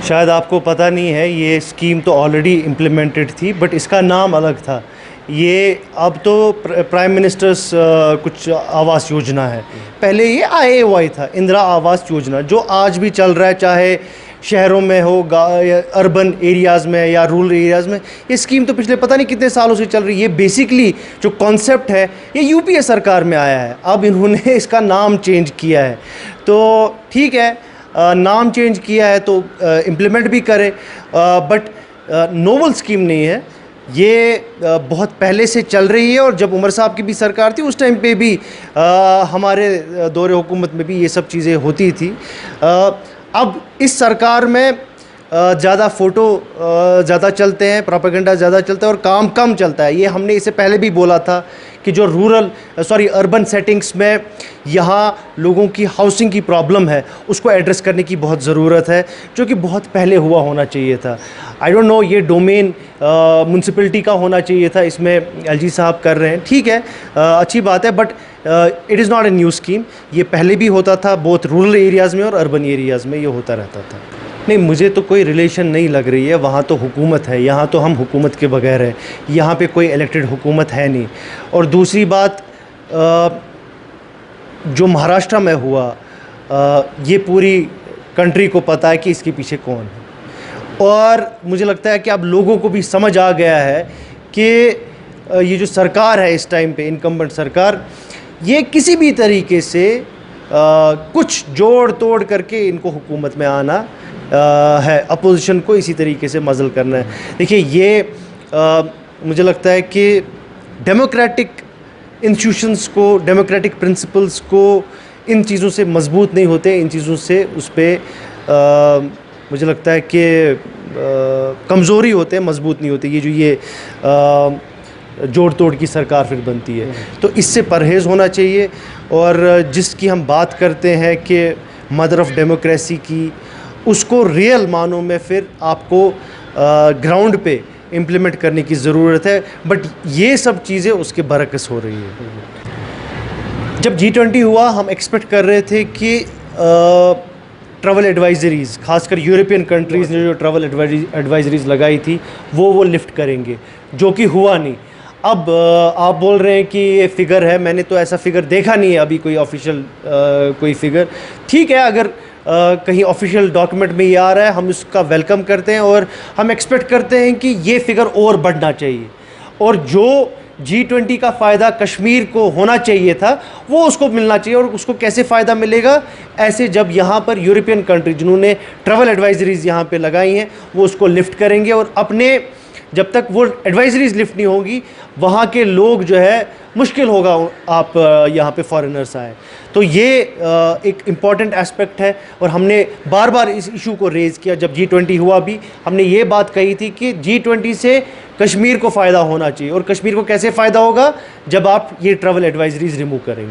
शायद आपको पता नहीं है, ये स्कीम तो ऑलरेडी इम्प्लीमेंटेड थी, बट इसका नाम अलग था। ये अब तो प्राइम मिनिस्टर्स कुछ आवास योजना है। पहले ये IAY था, इंदिरा आवास योजना, जो आज भी चल रहा है, चाहे शहरों में हो, अर्बन एरियाज़ में या रूरल एरियाज़ में। ये स्कीम तो पिछले पता नहीं कितने सालों से चल रही है। ये बेसिकली जो कॉन्सेप्ट है, ये UPA सरकार में आया है। अब इन्होंने इसका नाम चेंज किया है, तो ठीक है, नाम चेंज किया है तो इम्प्लीमेंट भी करें, बट नोवल स्कीम नहीं है ये। बहुत पहले से चल रही है, और जब उमर साहब की भी सरकार थी उस टाइम पे भी हमारे दौरे हुकूमत में भी ये सब चीज़ें होती थी। अब इस सरकार में ज़्यादा फ़ोटो ज़्यादा चलते हैं, प्रोपेगेंडा ज़्यादा चलता है और काम कम चलता है। ये हमने इससे पहले भी बोला था कि जो अर्बन सेटिंग्स में यहाँ लोगों की हाउसिंग की प्रॉब्लम है, उसको एड्रेस करने की बहुत ज़रूरत है, जो कि बहुत पहले हुआ होना चाहिए था। आई डोंट नो, ये डोमेन म्यूनसिपैलिटी का होना चाहिए था, इसमें LG साहब कर रहे हैं, ठीक है, अच्छी बात है, but it is not a new scheme. ये पहले भी होता था, बहुत रूरल एरियाज़ में और अर्बन एरियाज़ में ये होता रहता था। नहीं, मुझे तो कोई रिलेशन नहीं लग रही है। वहाँ तो हुकूमत है, यहाँ तो हम हुकूमत के बगैर हैं। यहाँ पे कोई इलेक्टेड हुकूमत है नहीं। और दूसरी बात, जो महाराष्ट्र में हुआ, ये पूरी कंट्री को पता है कि इसके पीछे कौन है। और मुझे लगता है कि अब लोगों को भी समझ आ गया है कि ये जो सरकार है इस टाइम पे, इनकम्बेंट सरकार, ये किसी भी तरीके से कुछ जोड़ तोड़ करके इनको हुकूमत में आना है, अपोजिशन को इसी तरीके से मज़ल करना है। देखिए, ये मुझे लगता है कि डेमोक्रेटिक इंस्टीट्यूशंस को, डेमोक्रेटिक प्रिंसिपल्स को इन चीज़ों से मजबूत नहीं होते, इन चीज़ों से उस पर मुझे लगता है कि कमज़ोरी होते हैं, मजबूत नहीं होते। ये जोड़ तोड़ की सरकार फिर बनती है, तो इससे परहेज़ होना चाहिए। और जिसकी हम बात करते हैं कि मदर ऑफ़ डेमोक्रेसी की, उसको रियल मानों में फिर आपको ग्राउंड पे इम्प्लीमेंट करने की ज़रूरत है। बट ये सब चीज़ें उसके बरअक्स हो रही है। जब G20 हुआ, हम एक्सपेक्ट कर रहे थे कि ट्रैवल एडवाइजरीज़, खासकर यूरोपियन कंट्रीज़ ने जो ट्रैवल एडवाइजरीज़ लगाई थी, वो लिफ्ट करेंगे, जो कि हुआ नहीं। अब आप बोल रहे हैं कि ये फ़िगर है, मैंने तो ऐसा फ़िगर देखा नहीं है अभी, कोई ऑफिशियल कोई फ़िगर। ठीक है, अगर कहीं ऑफिशियल डॉक्यूमेंट में ये आ रहा है, हम उसका वेलकम करते हैं और हम एक्सपेक्ट करते हैं कि ये फ़िगर और बढ़ना चाहिए, और जो G20 का फ़ायदा कश्मीर को होना चाहिए था वो उसको मिलना चाहिए। और उसको कैसे फ़ायदा मिलेगा? ऐसे, जब यहाँ पर यूरोपियन कंट्री जिन्होंने ट्रैवल एडवाइजरीज़ यहाँ पे लगाई हैं, वो उसको लिफ्ट करेंगे, और अपने, जब तक वो एडवाइजरीज़ लिफ्ट नहीं होंगी, वहाँ के लोग जो है, मुश्किल होगा आप यहाँ पे फॉरेनर्स आए। तो ये एक इम्पॉर्टेंट एस्पेक्ट है, और हमने बार बार इस इशू को रेज़ किया। जब G20 हुआ भी हमने ये बात कही थी कि G20 से कश्मीर को फ़ायदा होना चाहिए। और कश्मीर को कैसे फ़ायदा होगा? जब आप ये ट्रैवल एडवाइजरीज़ रिमूव करेंगे।